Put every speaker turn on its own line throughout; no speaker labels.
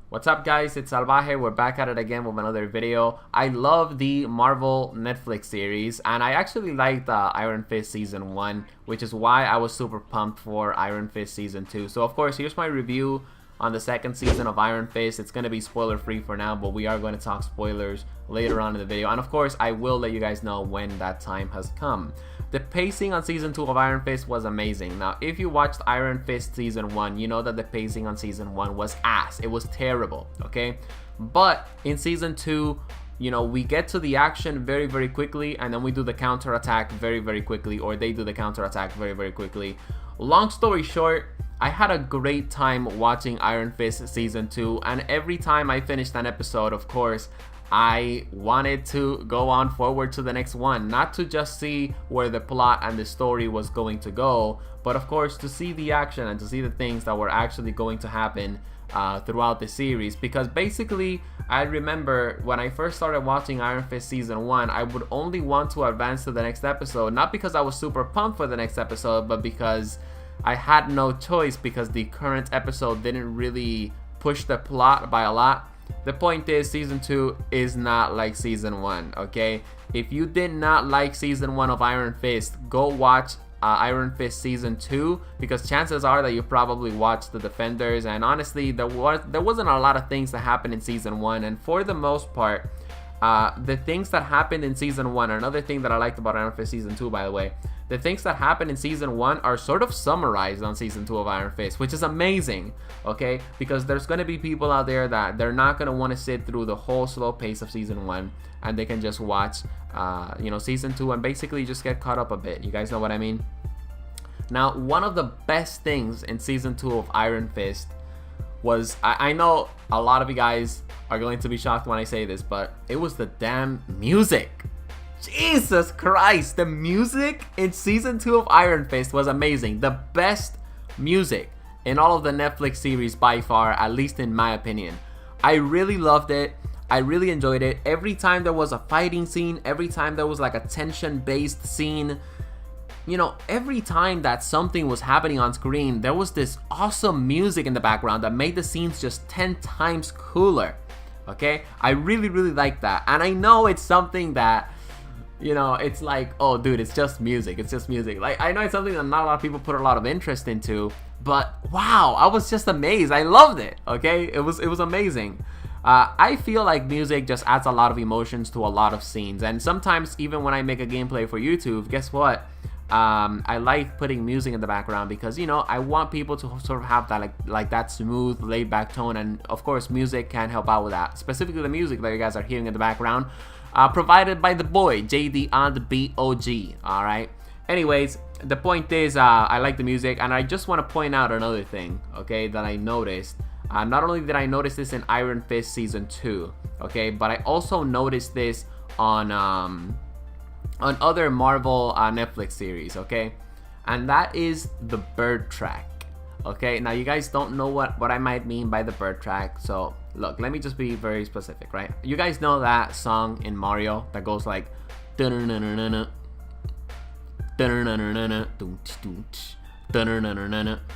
What's up, guys? It's Salvaje. We're back at it again with another video. I love the Marvel Netflix series, and I actually liked Iron Fist Season 1, which is why I was super pumped for Iron Fist Season 2. So, of course, here's my review on the second season of Iron Fist. It's going to be spoiler-free for now, but we are going to talk spoilers later on in the video. And, of course, I will let you guys know when that time has come. The pacing on Season 2 of Iron Fist was amazing. Now, if you watched Iron Fist Season 1, you know that the pacing on Season 1 was ass. It was terrible, okay? But in Season 2, you know, we get to the action very, very quickly, and then we do the counterattack very, very quickly, or they do the counterattack very, very quickly. Long story short, I had a great time watching Iron Fist Season 2, and every time I finished an episode, of course, I wanted to go on forward to the next one, not to just see where the plot and the story was going to go, but of course to see the action and to see the things that were actually going to happen throughout the series. Because basically, I remember when I first started watching Iron Fist Season 1, I would only want to advance to the next episode, not because I was super pumped for the next episode, but because I had no choice, because the current episode didn't really push the plot by a lot. The point is, Season 2 is not like Season 1, okay? If you did not like Season 1 of Iron Fist, go watch Iron Fist Season 2, because chances are that you probably watched The Defenders, and honestly, there wasn't a lot of things that happened in Season 1, and for the most part, the things that happened in Season 1, another thing that I liked about Iron Fist Season 2, by the way, the things that happened in Season 1 are sort of summarized on Season 2 of Iron Fist, which is amazing, okay? Because there's going to be people out there that they're not going to want to sit through the whole slow pace of Season 1, and they can just watch, Season 2 and basically just get caught up a bit. You guys know what I mean? Now, one of the best things in Season 2 of Iron Fist was, I know a lot of you guys are going to be shocked when I say this, but it was the damn music. Jesus Christ, the music in Season 2 of Iron Fist was amazing. The best music in all of the Netflix series by far, at least in my opinion. I really loved it. I really enjoyed it. Every time there was a fighting scene, every time there was like a tension-based scene, you know, every time that something was happening on screen, there was this awesome music in the background that made the scenes just 10 times cooler. Okay? I really, really like that. And I know it's something that, you know, it's like, oh dude, it's just music, it's just music. Like, I know it's something that not a lot of people put a lot of interest into, but wow, I was just amazed. I loved it, okay? It was amazing. I feel like music just adds a lot of emotions to a lot of scenes, and sometimes even when I make a gameplay for YouTube, guess what? I like putting music in the background because, you know, I want people to sort of have that like that smooth, laid-back tone, and of course music can help out with that. Specifically the music that you guys are hearing in the background, provided by the boy JD on the BOG. All right. Anyways, the point is, I like the music, and I just want to point out another thing, okay, that I noticed. Not only did I notice this in Iron Fist Season 2, okay, but I also noticed this on other Marvel Netflix series, okay, and that is the bird track. Okay, now you guys don't know what I might mean by the bird track, so look, let me just be very specific, right? You guys know that song in Mario that goes like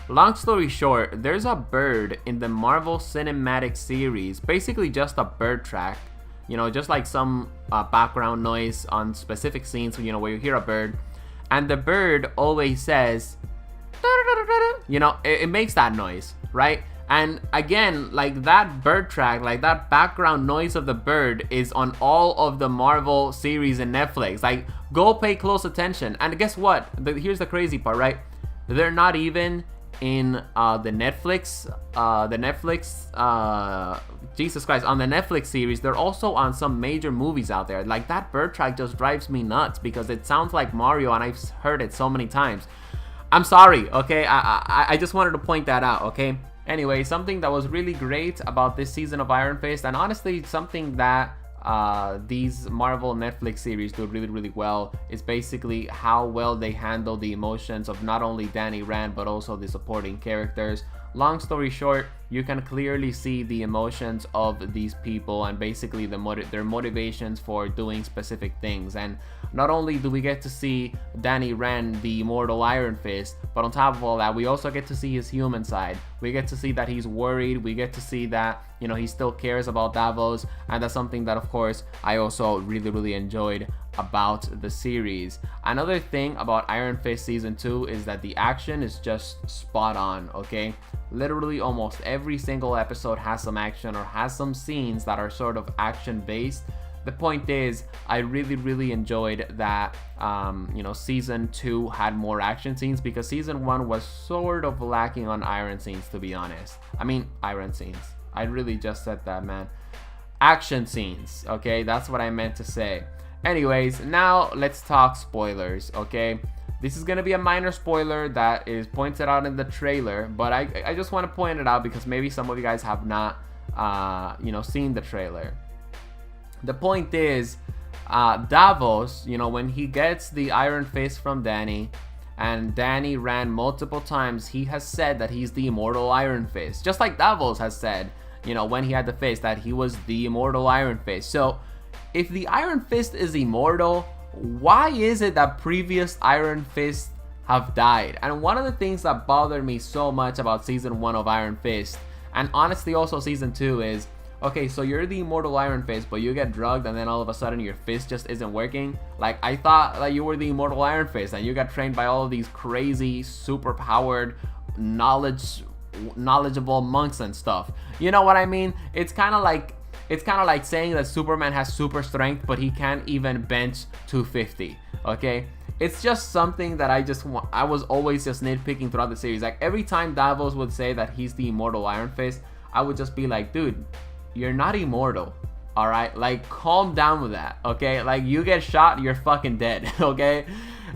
long story short, there's a bird in the Marvel Cinematic Series, basically just a bird track, you know, just like some background noise on specific scenes, you know, where you hear a bird, and the bird always says, you know, it makes that noise, right? And again, like that bird track, like that background noise of the bird is on all of the Marvel series in Netflix. Like, go pay close attention. And guess what? Here's the crazy part, right? They're not even in the Netflix, Jesus Christ, on the Netflix series. They're also on some major movies out there. Like, that bird track just drives me nuts because it sounds like Mario, and I've heard it so many times. I'm sorry, okay? I just wanted to point that out, okay? Anyway, something that was really great about this season of Iron Fist, and honestly something that these Marvel Netflix series do really, really well, is basically how well they handle the emotions of not only Danny Rand but also the supporting characters. Long story short, you can clearly see the emotions of these people and basically their motivations for doing specific things. And not only do we get to see Danny Rand, the immortal Iron Fist, but on top of all that, we also get to see his human side. We get to see that he's worried. We get to see that, you know, he still cares about Davos, and that's something that, of course, I also really enjoyed about the series. Another thing about Iron Fist season 2 is that the action is just spot on, okay? Literally almost every single episode has some action or has some scenes that are sort of action based. The point is, I really enjoyed that you know, season 2 had more action scenes, because season 1 was sort of lacking on iron scenes, to be honest. I mean, iron scenes. I really just said that, man. Action scenes, okay? That's what I meant to say. Anyways, now let's talk spoilers, okay? This is gonna be a minor spoiler that is pointed out in the trailer, but I just want to point it out because maybe some of you guys have not you know, seen the trailer. The point is, Davos, you know, when he gets the Iron Fist from Danny, and Danny ran multiple times, he has said that he's the immortal Iron Fist. Just like Davos has said, you know, when he had the fist, that he was the immortal Iron Fist. So, if the Iron Fist is immortal, why is it that previous Iron Fists have died? And one of the things that bothered me so much about season 1 of Iron Fist, and honestly also season 2, is, okay, so you're the immortal Iron Fist, but you get drugged and then all of a sudden your fist just isn't working. Like, I thought that you were the immortal Iron Fist and you got trained by all of these crazy, super powered, knowledgeable monks and stuff. You know what I mean? It's kind of like saying that Superman has super strength, but he can't even bench 250. Okay, it's just something that I was always just nitpicking throughout the series. Like, every time Davos would say that he's the immortal Iron Fist, I would just be like, dude, you're not immortal, all right? Like, calm down with that, okay? Like, you get shot, you're fucking dead, okay?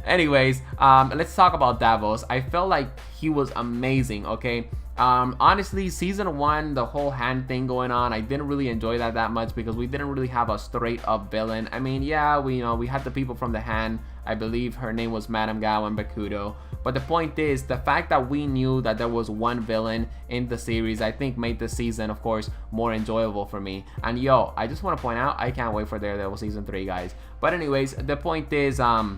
Anyways, let's talk about Davos. I felt like he was amazing, okay? Honestly, season 1, the whole hand thing going on, I didn't really enjoy that much because we didn't really have a straight up villain. I mean, yeah, we had the people from the hand. I believe her name was Madame Gao and Bakudo. But the point is, the fact that we knew that there was one villain in the series, I think made the season, of course, more enjoyable for me. And yo, I just want to point out, I can't wait for Daredevil season 3, guys. But anyways, the point is, I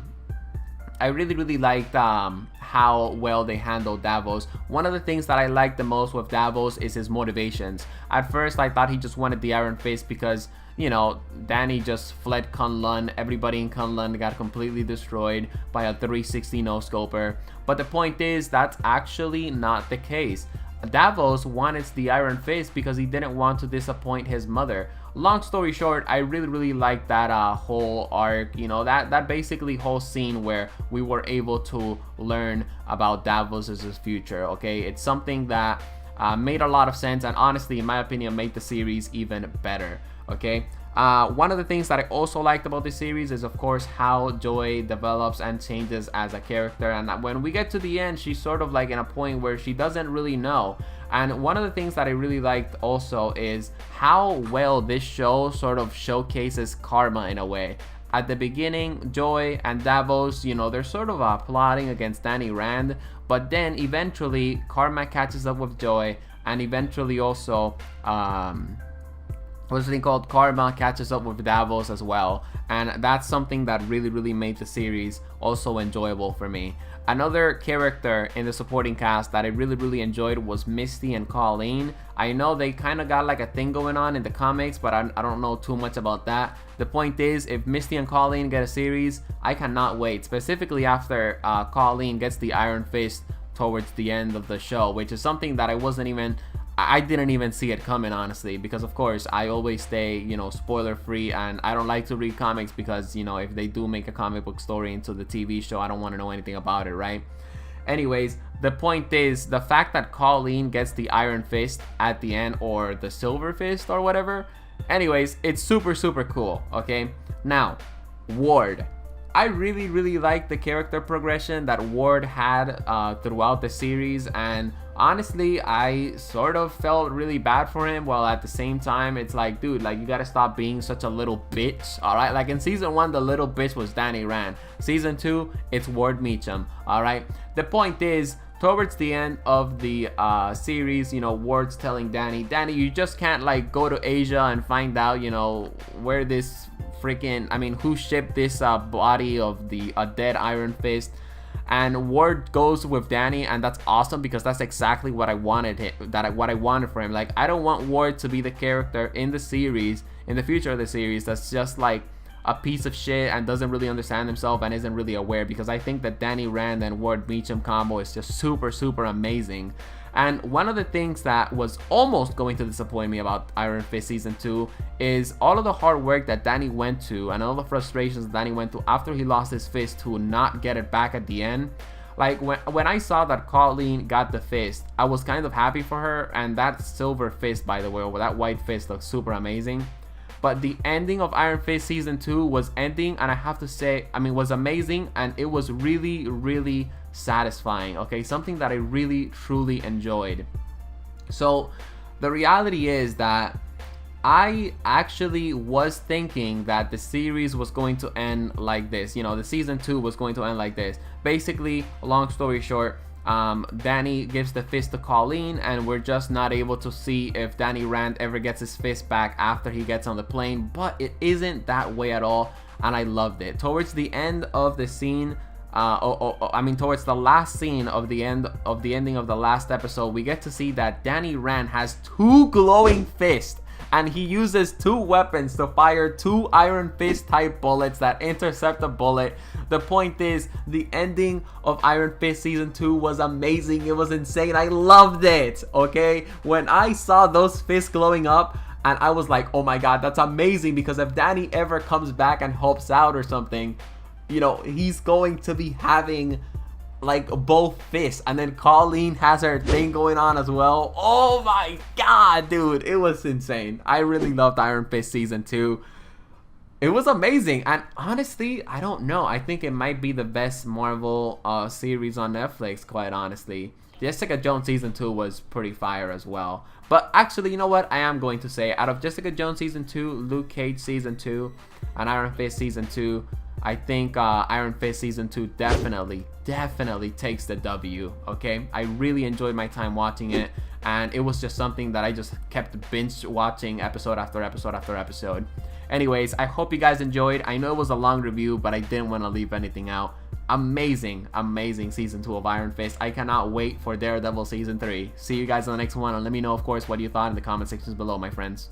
really liked how well they handled Davos. One of the things that I liked the most with Davos is his motivations. At first, I thought he just wanted the Iron Fist because, you know, Danny just fled Kunlun. Everybody in Kunlun got completely destroyed by a 360 no-scoper. But the point is, that's actually not the case. Davos wanted the Iron Fist because he didn't want to disappoint his mother. Long story short, I really liked that whole arc, you know, that basically whole scene where we were able to learn about Davos's future, okay? It's something that made a lot of sense, and honestly, in my opinion, made the series even better, okay? One of the things that I also liked about this series is, of course, how Joy develops and changes as a character. And when we get to the end, she's sort of like in a point where she doesn't really know. And one of the things that I really liked also is how well this show sort of showcases karma in a way. At the beginning, Joy and Davos, you know, they're sort of plotting against Danny Rand. But then eventually, karma catches up with Joy, and eventually also, what's the thing called? Karma catches up with Davos as well. And that's something that really made the series also enjoyable for me. Another character in the supporting cast that I really enjoyed was Misty and Colleen. I know they kind of got like a thing going on in the comics, but I don't know too much about that. The point is, if Misty and Colleen get a series, I cannot wait. Specifically after Colleen gets the Iron Fist towards the end of the show, which is something that I didn't even see it coming, honestly, because of course I always stay, you know, spoiler free, and I don't like to read comics because, you know, if they do make a comic book story into the TV show, I don't want to know anything about it, right? Anyways, the point is, the fact that Colleen gets the Iron Fist at the end, or the Silver Fist or whatever, anyways, it's super cool, okay? Now, Ward. I really like the character progression that Ward had throughout the series, and honestly, I sort of felt really bad for him, while at the same time, it's like, dude, like, you gotta stop being such a little bitch, alright? Like, in season 1, the little bitch was Danny Rand. Season 2, it's Ward Meacham, alright? The point is, towards the end of the series, you know, Ward's telling Danny, you just can't like go to Asia and find out, you know, where this freaking, I mean, who shipped this body of the dead Iron Fist. And Ward goes with Danny, and that's awesome because that's exactly what I wanted what I wanted for him. Like, I don't want Ward to be the character in the series, in the future of the series, that's just like a piece of shit and doesn't really understand himself and isn't really aware, because I think that Danny Rand and Ward Meacham combo is just super amazing. And one of the things that was almost going to disappoint me about Iron Fist Season 2 is all of the hard work that Danny went to and all the frustrations that Danny went to after he lost his fist to not get it back at the end. Like, when I saw that Colleen got the fist, I was kind of happy for her, and that silver fist, by the way, or that white fist, looks super amazing. But the ending of Iron Fist Season 2 was ending, and I have to say, I mean, was amazing, and it was really satisfying, okay? Something that I really, truly enjoyed. So, the reality is that I actually was thinking that the series was going to end like this. You know, the Season 2 was going to end like this. Basically, long story short, Danny gives the fist to Colleen, and we're just not able to see if Danny Rand ever gets his fist back after he gets on the plane, but it isn't that way at all, and I loved it. Towards the end of the scene, towards the last scene of the ending of the last episode, we get to see that Danny Rand has 2 glowing fists, and he uses 2 weapons to fire 2 Iron Fist type bullets that intercept a bullet. The point is, the ending of Iron Fist Season 2 was amazing. It was insane. I loved it, okay? When I saw those fists glowing up, and I was like, oh my god, that's amazing, because if Danny ever comes back and helps out or something, you know, he's going to be having like both fists, and then Colleen has her thing going on as well. Oh my god, dude, it was insane. I really loved Iron Fist Season 2. It was amazing, and honestly, I don't know, I think it might be the best Marvel series on Netflix, quite honestly. Jessica Jones Season 2 was pretty fire as well. But actually, you know what, I am going to say, out of Jessica Jones Season 2, Luke Cage Season 2, and Iron Fist Season 2, I think Iron Fist Season 2 definitely takes the W, okay? I really enjoyed my time watching it, and it was just something that I just kept binge watching episode after episode after episode. Anyways, I hope you guys enjoyed. I know it was a long review, but I didn't want to leave anything out. Amazing Season 2 of Iron Fist. I cannot wait for Daredevil Season 3. See you guys on the next one, and let me know, of course, what you thought in the comment sections below, my friends.